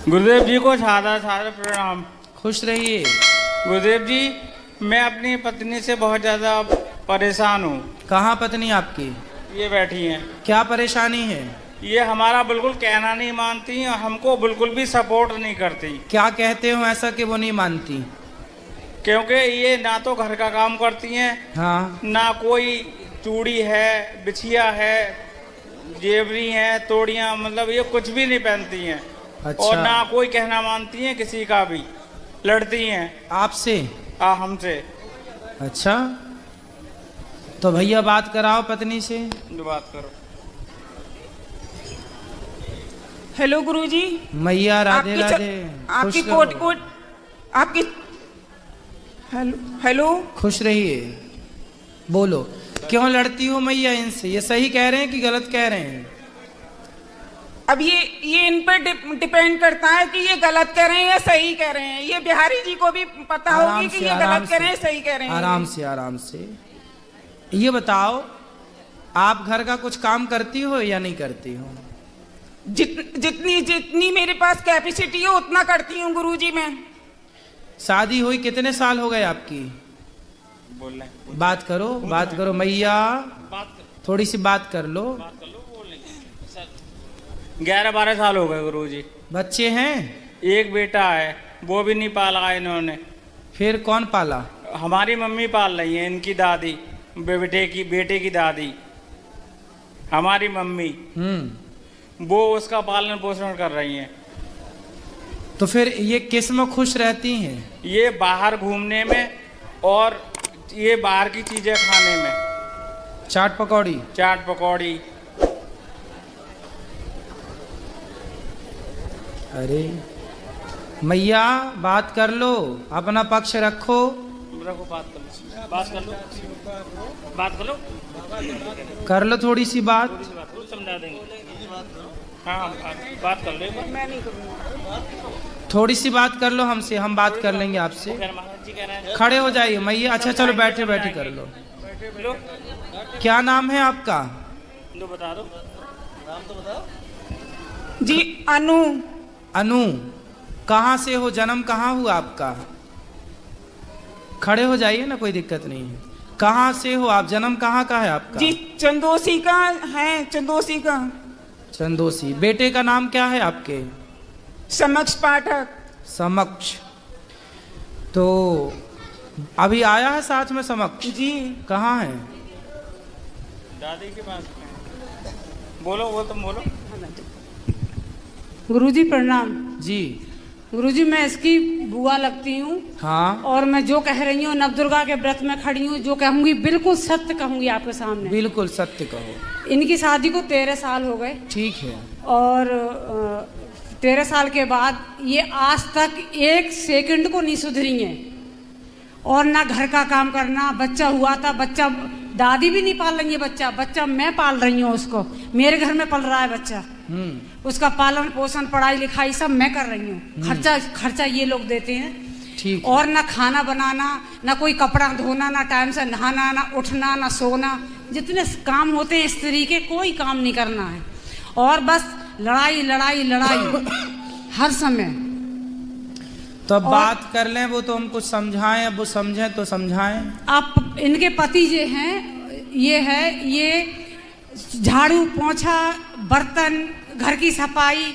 गुरुदेव जी को सादर सादर प्रणाम। खुश रहिए। गुरुदेव जी, मैं अपनी पत्नी से बहुत ज़्यादा परेशान हूँ। कहाँ पत्नी आपकी? ये बैठी हैं। क्या परेशानी है? ये हमारा बिल्कुल कहना नहीं मानती और हमको बिल्कुल भी सपोर्ट नहीं करती। क्या कहते हो ऐसा कि वो नहीं मानती? क्योंकि ये ना तो घर का काम करती हैं, हाँ, ना कोई चूड़ी है, बिछिया है, जेवरी है, तोड़ियाँ, मतलब ये कुछ भी नहीं पहनती हैं। अच्छा। और ना कोई कहना मानती हैं किसी का भी, लड़ती हैं आपसे? हमसे। अच्छा, तो भैया बात कराओ पत्नी से। बात करो। हेलो गुरुजी। मैया राधे राधे। आपकी खुश कोट रहो। कोट आपकी हेलो हेलो। खुश रहिए। बोलो, क्यों लड़ती हो मैया इनसे? ये सही कह रहे हैं कि गलत कह रहे हैं? अब ये इन पर डिपेंड करता है कि ये गलत कह रहे हैं या सही कह रहे हैं। ये बिहारी जी को भी पता होगी कि ये गलत कह रहे हैं सही कह रहे हैं। आराम से आराम से। ये बताओ, आप घर का कुछ काम करती हो या नहीं करती हो? जितनी जितनी मेरे पास कैपेसिटी है उतना करती हूँ गुरुजी मैं। शादी हुई कितने साल हो गए आपकी? बोल रहे बात करो, बात करो मैया, थोड़ी सी बात कर लो। 11-12 साल हो गए गुरुजी। बच्चे हैं? एक बेटा है, वो भी नहीं पाला इन्होंने। फिर कौन पाला? हमारी मम्मी पाल रही है, इनकी दादी, बेटे की दादी, हमारी मम्मी, वो उसका पालन पोषण कर रही हैं। तो फिर ये किस में खुश रहती हैं? ये बाहर घूमने में और ये बाहर की चीजें खाने में। चाट पकौड़ी? चाट पकौड़ी। अरे मैया, बात कर लो, अपना पक्ष रखो। रखो, बात कर लो, बात कर लो, बात कर लो, कर लो थोड़ी सी बात। समझा देंगे। हाँ, बात कर लो। मैं नहीं करूँगा। थोड़ी सी बात कर लो हमसे, हम बात कर लेंगे आपसे। खड़े हो जाइए मैया। अच्छा चलो, बैठे बैठे कर लो। क्या नाम है आपका? बता दो, नाम तो बताओ जी। अनु। अनु, कहाँ से हो? जन्म कहाँ हुआ आपका? खड़े हो जाइए ना, कोई दिक्कत नहीं है। कहाँ से हो आप? जन्म कहाँ का है आपका? जी चंदोसी का है, चंदोसी का। चंदोसी। बेटे का नाम क्या है आपके? समक्ष पाठक। समक्ष। तो अभी आया है साथ में समक्ष? जी। कहाँ है? दादी के पास। बोलो, वो तुम बोलो। गुरुजी प्रणाम। जी। गुरुजी, मैं इसकी बुआ लगती हूँ। हाँ। और मैं जो कह रही हूँ, नवदुर्गा के व्रत में खड़ी हूँ, जो कहूँगी बिल्कुल सत्य कहूँगी आपके सामने। बिल्कुल सत्य कहो। इनकी शादी को 13 साल हो गए। ठीक है। और 13 साल के बाद ये आज तक एक सेकंड को नहीं सुधरी हैं। और ना घर का काम करना। बच्चा हुआ था, बच्चा दादी भी नहीं पाल रही है, बच्चा मैं पाल रही हूँ उसको। मेरे घर में पल रहा है बच्चा। उसका पालन पोषण, पढ़ाई लिखाई सब मैं कर रही हूँ। खर्चा ये लोग देते हैं। ठीक। और ना खाना बनाना, ना कोई कपड़ा धोना, ना टाइम से नहाना, ना उठना, ना सोना। जितने काम होते हैं स्त्री के, कोई काम नहीं करना है। और बस लड़ाई लड़ाई लड़ाई हर समय। तो अब बात कर लें, वो तो हम कुछ समझाएं, अब वो समझें तो समझाएं। आप इनके पति जो हैं, ये झाड़ू पोंछा, बर्तन, घर की सफाई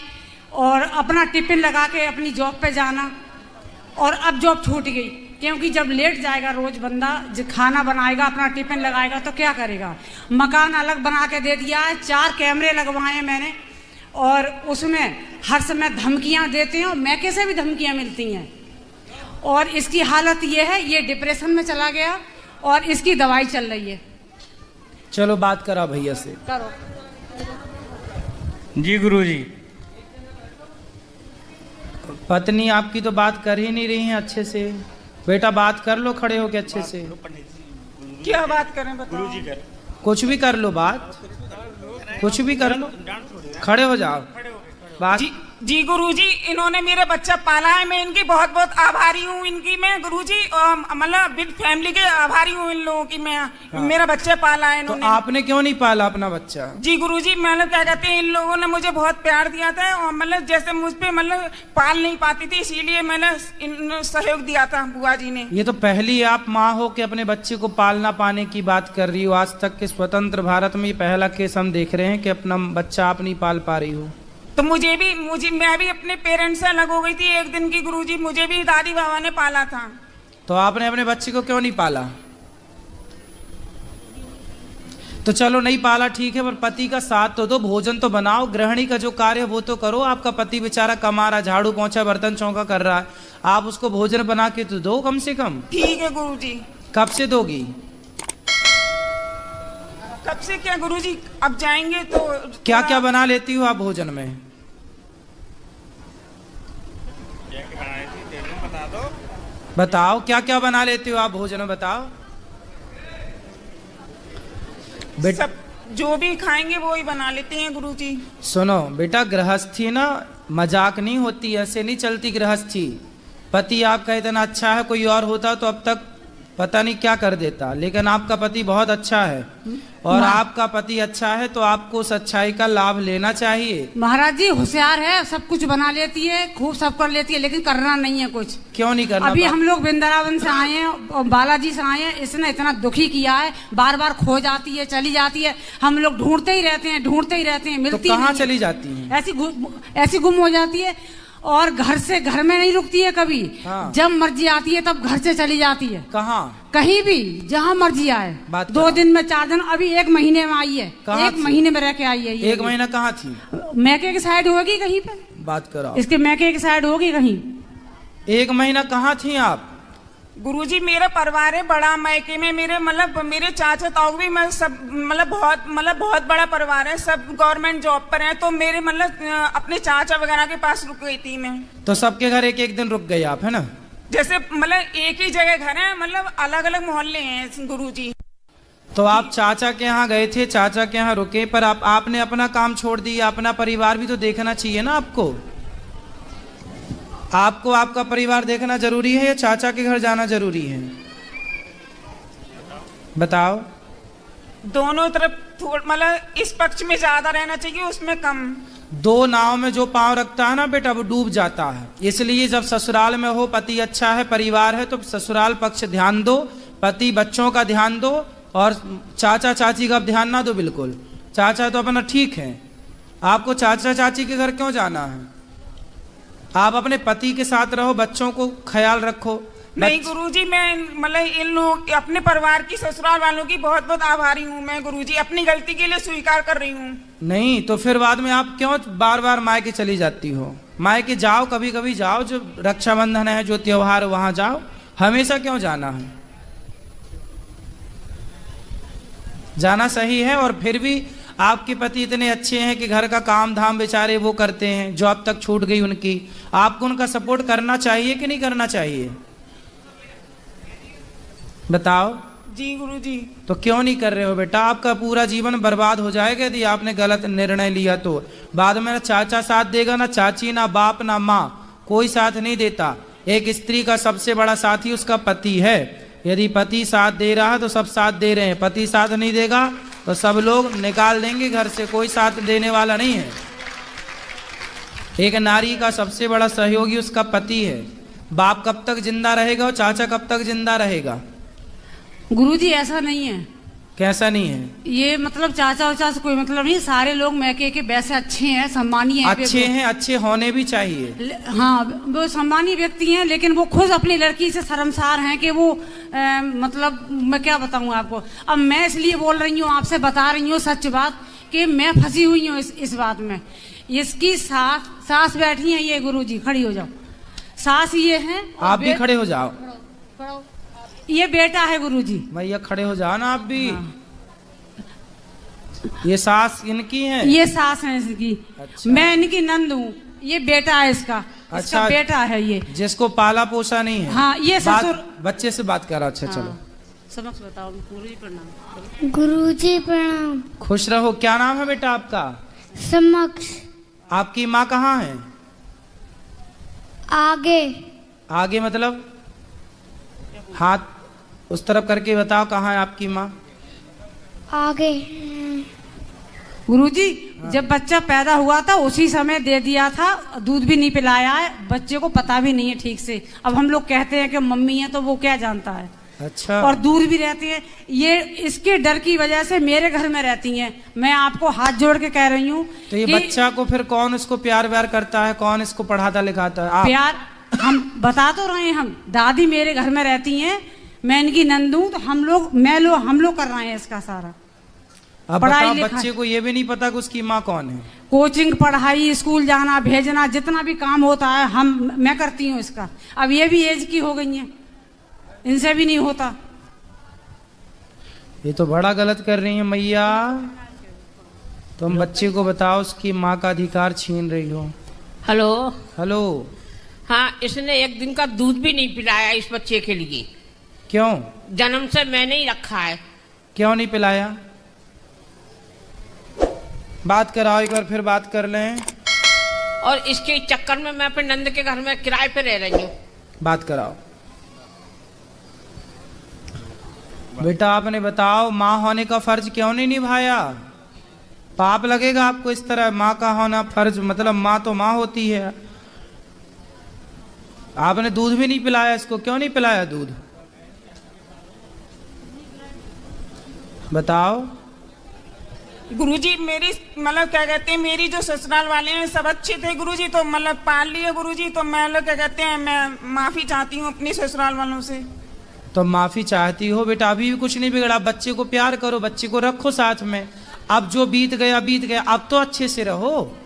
और अपना टिफिन लगा के अपनी जॉब पे जाना। और अब जॉब छूट गई, क्योंकि जब लेट जाएगा रोज बंदा, जो खाना बनाएगा, अपना टिफिन लगाएगा तो क्या करेगा। मकान अलग बना के दे दिया है, 4 कैमरे लगवाए हैं मैंने। और उसमें हर समय धमकियां देते हैं, और मैके से भी धमकियां मिलती हैं। और इसकी हालत ये है, ये डिप्रेशन में चला गया और इसकी दवाई चल रही है। चलो बात करा भैया से। करो। जी गुरुजी। पत्नी आपकी तो बात कर ही नहीं रही है अच्छे से। बेटा बात कर लो खड़े होके अच्छे से। क्या बात करें बताओ। गुरुजी कर। कुछ भी कर लो, बात कुछ भी कर लो। खड़े हो जाओ। बात जी गुरुजी, इन्होंने मेरा बच्चा पाला है, मैं इनकी बहुत बहुत आभारी हूँ इनकी, मैं गुरुजी मतलब विद फैमिली के आभारी हूँ इन लोगों की मैं। मेरा बच्चा पाला है इन्होंने। तो आपने क्यों नहीं पाला अपना बच्चा? जी गुरुजी, मतलब क्या कहते हैं, इन लोगों ने मुझे बहुत प्यार दिया था और मतलब जैसे मुझ पे मतलब पाल नहीं पाती थी, इसीलिए मैंने इन सहयोग दिया था बुआ जी ने। ये तो पहली आप माँ हो कि अपने बच्चे को पालना पाने की बात कर रही हो। आज तक के स्वतंत्र भारत में ये पहला केस हम देख रहे हैं कि अपना बच्चा आप नहीं पाल पा रही हो। तो मैं भी अपने पेरेंट्स से अलग हो गई थी एक दिन की गुरुजी, मुझे भी दादी बाबा ने पाला था। तो आपने अपने बच्चे को क्यों नहीं पाला? तो चलो नहीं पाला ठीक है, पर पति का साथ तो दो, भोजन तो बनाओ, गृहिणी का जो कार्य है वो तो करो। आपका पति बेचारा कमा रहा, झाड़ू पोंछा बर्तन चौका कर रहा है, आप उसको भोजन बना के तो दो कम से कम। ठीक है गुरुजी। कब से दोगी? कब से क्या गुरुजी, अब जाएंगे तो। क्या क्या बना लेती हो आप भोजन में? बताओ क्या क्या बना लेती हो आप भोजन में, बताओ। सब जो भी खाएंगे वो ही बना लेते हैं गुरुजी। सुनो बेटा, गृहस्थी ना मजाक नहीं होती, ऐसे नहीं चलती गृहस्थी। पति आपका इतना अच्छा है, कोई और होता तो अब तक पता नहीं क्या कर देता, लेकिन आपका पति बहुत अच्छा है और आपका पति अच्छा है तो आपको उस अच्छाई का लाभ लेना चाहिए। महाराज जी होशियार है, सब कुछ बना लेती है, खूब सब कर लेती है, लेकिन करना नहीं है कुछ। क्यों नहीं करना? अभी हम लोग वृंदावन से आए हैं और बालाजी से आए हैं, इसने इतना दुखी किया है, बार बार खो जाती है, चली जाती है, हम लोग ढूंढते ही रहते हैं, मिलती तो कहाँ नहीं चली जाती है? ऐसी गुम हो जाती है और घर में नहीं रुकती है कभी। हाँ। जब मर्जी आती है तब घर से चली जाती है। कहाँ? कहीं भी जहाँ मर्जी आए। 2 दिन में 4 दिन, अभी 1 महीने में आई है। 1 महीने में रह के आई है। 1 महीना कहाँ थी? मैके की साइड होगी कहीं पे। बात करो, इसके मैके की साइड होगी कहीं। 1 महीना कहाँ थी आप? गुरुजी मेरा परिवार है बड़ा, मैके में मेरे चाचा ताऊ भी बहुत बड़ा परिवार है, सब गवर्नमेंट जॉब पर हैं, तो मेरे अपने चाचा वगैरह के पास रुक गई थी मैं। तो सबके घर एक दिन रुक गई आप, है ना? जैसे एक ही जगह घर है, अलग अलग मोहल्ले हैं गुरुजी। तो आप चाचा के यहाँ गए थे, चाचा के यहाँ रुके, पर आपने अपना काम छोड़ दिया, अपना परिवार भी तो देखना चाहिए ना आपको। आपको आपका परिवार देखना जरूरी है या चाचा के घर जाना जरूरी है? बताओ। दोनों तरफ इस पक्ष में ज्यादा रहना चाहिए, उसमें कम। 2 नाव में जो पांव रखता है ना बेटा, वो डूब जाता है। इसलिए जब ससुराल में हो, पति अच्छा है, परिवार है, तो ससुराल पक्ष ध्यान दो, पति बच्चों का ध्यान दो, और चाचा चाची का ध्यान ना दो बिल्कुल। चाचा तो अपना ठीक है, आपको चाचा चाची के घर क्यों जाना है? आप अपने पति के साथ रहो, बच्चों को ख्याल रखो। नहीं गुरुजी, मैं इन लोग अपने परिवार की, ससुराल वालों की बहुत बहुत आभारी हूँ मैं गुरुजी, अपनी गलती के लिए स्वीकार कर रही हूँ। नहीं तो फिर बाद में आप क्यों बार बार मायके चली जाती हो? मायके जाओ, कभी कभी जाओ, जो रक्षाबंधन है, जो त्योहार वहां जाओ, हमेशा क्यों जाना है? जाना सही है। और फिर भी आपके पति इतने अच्छे हैं कि घर का काम धाम बेचारे वो करते हैं, जॉब तक छूट गई उनकी, आपको उनका सपोर्ट करना चाहिए कि नहीं करना चाहिए? बताओ। जी गुरुजी। तो क्यों नहीं कर रहे हो बेटा? आपका पूरा जीवन बर्बाद हो जाएगा यदि आपने गलत निर्णय लिया तो। बाद में ना चाचा साथ देगा, ना चाची, ना बाप, ना माँ, कोई साथ नहीं देता। एक स्त्री का सबसे बड़ा साथी उसका पति है। यदि पति साथ दे रहा है तो सब साथ दे रहे हैं, पति साथ नहीं देगा तो सब लोग निकाल देंगे घर से, कोई साथ देने वाला नहीं है। एक नारी का सबसे बड़ा सहयोगी उसका पति है। बाप कब तक जिंदा रहेगा और चाचा कब तक जिंदा रहेगा? गुरुजी ऐसा नहीं है। कैसा नहीं है? ये चाचा उचा से कोई मतलब नहीं, सारे लोग मैके के वैसे अच्छे हैं, सम्मानीय हैं। अच्छे हैं, अच्छे होने भी चाहिए। हाँ, वो सम्मानीय व्यक्ति हैं, लेकिन वो खुद अपनी लड़की से शर्मसार हैं कि वो मैं क्या बताऊँ आपको। अब मैं इसलिए बोल रही हूँ, आपसे बता रही हूँ सच बात, कि मैं फंसी हुई हूँ इस बात में। इसकी सास बैठी है, ये गुरुजी खड़ी हो जाओ, सास ये है। आप भी खड़े हो जाओ। ये बेटा है गुरुजी। भैया खड़े हो जाओ ना आप भी। हाँ। ये सास इनकी है? ये सास है इसकी। अच्छा। मैं इनकी नंद हूँ, ये बेटा है इसका। अच्छा, इसका बेटा है ये, जिसको पाला पोसा नहीं है। हाँ, ये ससुर। बच्चे से बात करा। अच्छा हाँ। चलो समक्ष बताओ। गुरुजी प्रणाम। गुरुजी प्रणाम। खुश रहो। क्या नाम है बेटा आपका? समक्ष। आपकी माँ कहाँ है? आगे। आगे मतलब हाथ उस तरफ करके बताओ, कहाँ है आपकी माँ? आगे। गुरुजी, जब बच्चा पैदा हुआ था उसी समय दे दिया था, दूध भी नहीं पिलाया है, बच्चे को पता भी नहीं है ठीक से। अब हम लोग कहते हैं कि मम्मी है तो वो क्या जानता है। अच्छा। और दूर भी रहती है, ये इसके डर की वजह से मेरे घर में रहती हैं। मैं आपको हाथ जोड़ के कह रही हूँ। तो ये बच्चा को फिर कौन इसको प्यार व्यार करता है, कौन इसको पढ़ाता लिखाता है? आप? प्यार हम बता तो रहे हैं, हम दादी मेरे घर में रहती हैं, मैं इनकी नंद हूँ, तो हम लोग कर रहे हैं इसका सारा। अब पढ़ाई बताओ, लिखाई- बच्चे को ये भी नहीं पता कि उसकी माँ कौन है? कोचिंग, पढ़ाई, स्कूल जाना, भेजना, जितना भी काम होता है मैं करती हूँ इसका। अब ये भी एज की हो गई है, इनसे भी नहीं होता। ये तो बड़ा गलत कर रही है मैया। तुम बच्चे को बताओ, उसकी माँ का अधिकार छीन रही हो। हेलो। हेलो। हाँ, इसने एक दिन का दूध भी नहीं पिलाया इस बच्चे के लिए। क्यों? जन्म से मैंने ही रखा है। क्यों नहीं पिलाया? बात कराओ एक बार, फिर बात कर लें। और इसके चक्कर में मैं अपने नंद के घर में किराए पे रह रही हूँ। बात कराओ। बेटा आपने बताओ, माँ होने का फर्ज क्यों नहीं निभाया? पाप लगेगा आपको इस तरह। माँ का होना फर्ज मतलब माँ तो माँ होती है। आपने दूध भी नहीं पिलाया इसको, क्यों नहीं पिलाया दूध? बताओ। गुरुजी मेरी मतलब क्या कहते हैं, मेरी जो ससुराल वाले हैं सब अच्छे थे गुरुजी, तो मतलब पाल लिए गुरुजी, तो मैं लोग क्या कहते हैं, मैं माफी चाहती हूँ अपने ससुराल वालों से। तो माफी चाहती हो बेटा, अभी भी कुछ नहीं बिगड़ा। बच्चे को प्यार करो, बच्चे को रखो साथ में। अब जो बीत गया बीत गया, अब तो अच्छे से रहो।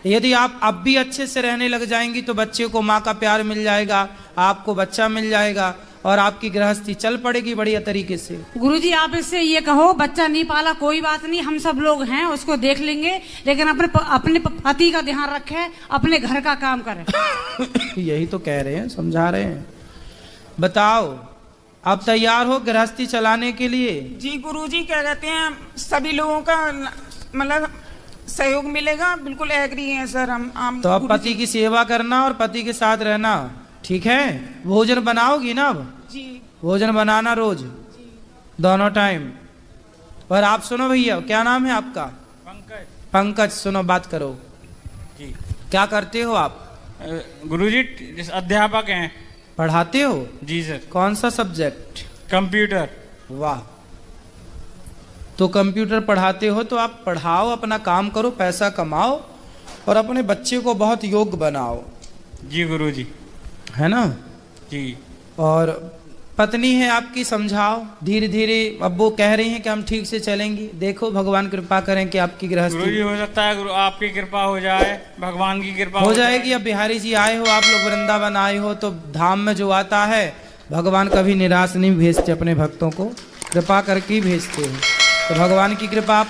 यदि आप अब भी अच्छे से रहने लग जाएंगी तो बच्चे को माँ का प्यार मिल जाएगा, आपको बच्चा मिल जाएगा और आपकी गृहस्थी चल पड़ेगी बढ़िया तरीके से। गुरुजी आप इससे ये कहो, बच्चा नहीं पाला कोई बात नहीं, हम सब लोग हैं, उसको देख लेंगे, लेकिन अपने पति का ध्यान रखे, अपने घर का काम करे। यही तो कह रहे हैं, समझा रहे हैं। बताओ, अब तैयार हो गृहस्थी चलाने के लिए? जी गुरुजी, क्या कहते हैं, सभी लोगों का मतलब सहयोग मिलेगा, बिल्कुल एग्री है सर हम तो अब पति की सेवा करना और पति के साथ रहना, ठीक है? भोजन बनाओगी ना अब? जी। भोजन बनाना रोज, दोनों टाइम। और आप सुनो भैया, क्या नाम है आपका? पंकज। पंकज, सुनो बात करो जी। क्या करते हो आप? गुरुजी अध्यापक हैं। पढ़ाते हो? जी सर। कौन सा सब्जेक्ट? कंप्यूटर। वाह। तो कंप्यूटर पढ़ाते हो तो आप पढ़ाओ, अपना काम करो, पैसा कमाओ और अपने बच्चे को बहुत योग्य बनाओ। जी गुरुजी। है ना? जी। और पत्नी है आपकी, समझाओ धीरे धीरे। अब वो कह रही हैं कि हम ठीक से चलेंगी, देखो भगवान कृपा करें कि आपकी गुरुजी गृहस्थी हो सकता है गुरु आपकी कृपा हो जाए, भगवान की कृपा हो जाएगी। अब बिहारी जी आए हो, आप लोग वृंदावन आए हो, तो धाम में जो आता है भगवान कभी निराश नहीं भेजते, अपने भक्तों को कृपा करके ही भेजते हैं। तो भगवान की कृपा